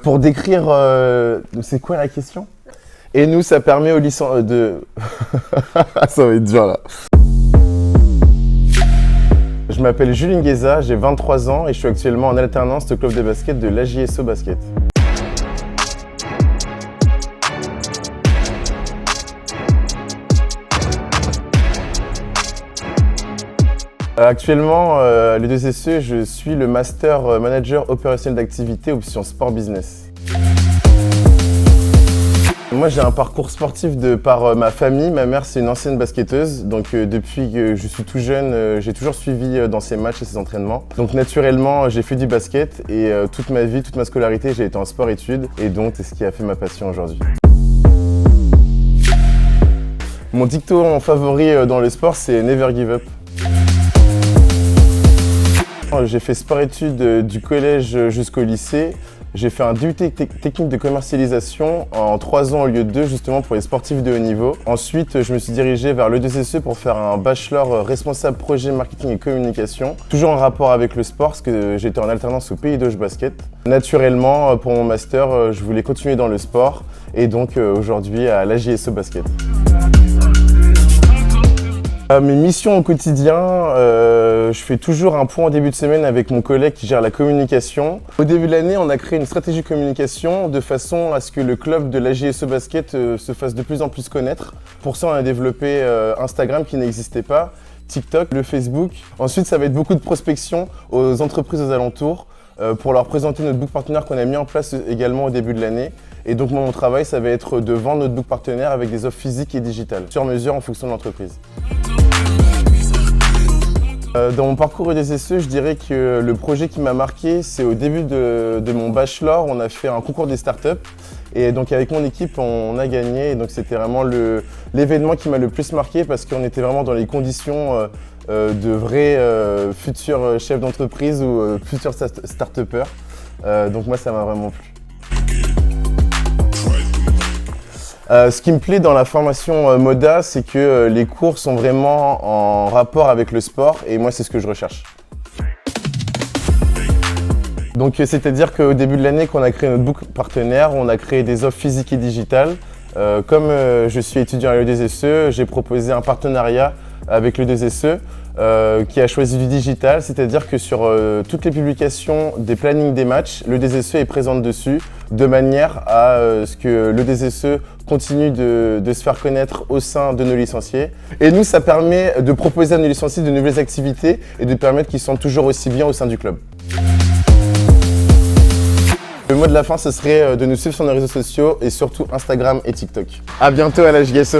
Pour décrire, c'est quoi la question? Et nous, ça permet aux licences de... Ça va être dur là. Je m'appelle Jules Ngueza, j'ai 23 ans et je suis actuellement en alternance au club de basket de l'AJSO Basket. Actuellement, à l'E2SE, je suis le Master Manager Opérationnel d'activité option Sport Business. Moi, j'ai un parcours sportif de par ma famille. Ma mère, c'est une ancienne basketteuse. Donc, depuis que je suis tout jeune, j'ai toujours suivi dans ses matchs et ses entraînements. Donc, naturellement, j'ai fait du basket et toute ma vie, toute ma scolarité, j'ai été en sport-études. Et donc, c'est ce qui a fait ma passion aujourd'hui. Mon dicton favori dans le sport, c'est Never Give Up. J'ai fait sport-études du collège jusqu'au lycée. J'ai fait un DUT technique de commercialisation en 3 ans au lieu de 2, justement pour les sportifs de haut niveau. Ensuite, je me suis dirigé vers l'E2SE pour faire un bachelor responsable projet marketing et communication. Toujours en rapport avec le sport, parce que j'étais en alternance au Pays d'Auge Basket. Naturellement, pour mon master, je voulais continuer dans le sport et donc aujourd'hui à l'AJSO Basket. Mes missions au quotidien, je fais toujours un point en début de semaine avec mon collègue qui gère la communication. Au début de l'année, on a créé une stratégie de communication de façon à ce que le club de l'AJSO Basket se fasse de plus en plus connaître. Pour ça, on a développé Instagram qui n'existait pas, TikTok, le Facebook. Ensuite, ça va être beaucoup de prospection aux entreprises aux alentours pour leur présenter notre book partenaire qu'on a mis en place également au début de l'année. Et donc mon travail, ça va être de vendre notre book partenaire avec des offres physiques et digitales, sur mesure en fonction de l'entreprise. Dans mon parcours E2SE, je dirais que le projet qui m'a marqué, c'est au début de mon bachelor, on a fait un concours des startups. Et donc avec mon équipe, on a gagné. Et donc c'était vraiment l'événement qui m'a le plus marqué parce qu'on était vraiment dans les conditions de vrais futurs chefs d'entreprise ou futurs start-upers. Donc moi, ça m'a vraiment plu. Ce qui me plaît dans la formation Moda, c'est que les cours sont vraiment en rapport avec le sport et moi, c'est ce que je recherche. Donc, c'est-à-dire qu'au début de l'année, quand on a créé notre book partenaire, on a créé des offres physiques et digitales. Comme je suis étudiant à l'E2SE, j'ai proposé un partenariat avec l'E2SE qui a choisi du digital, c'est-à-dire que sur toutes les publications des plannings des matchs, l'E2SE est présente dessus de manière à ce que l'E2SE continue de se faire connaître au sein de nos licenciés. Et nous, ça permet de proposer à nos licenciés de nouvelles activités et de permettre qu'ils se sentent toujours aussi bien au sein du club. Le mot de la fin, ce serait de nous suivre sur nos réseaux sociaux et surtout Instagram et TikTok. À bientôt à l'AJSO.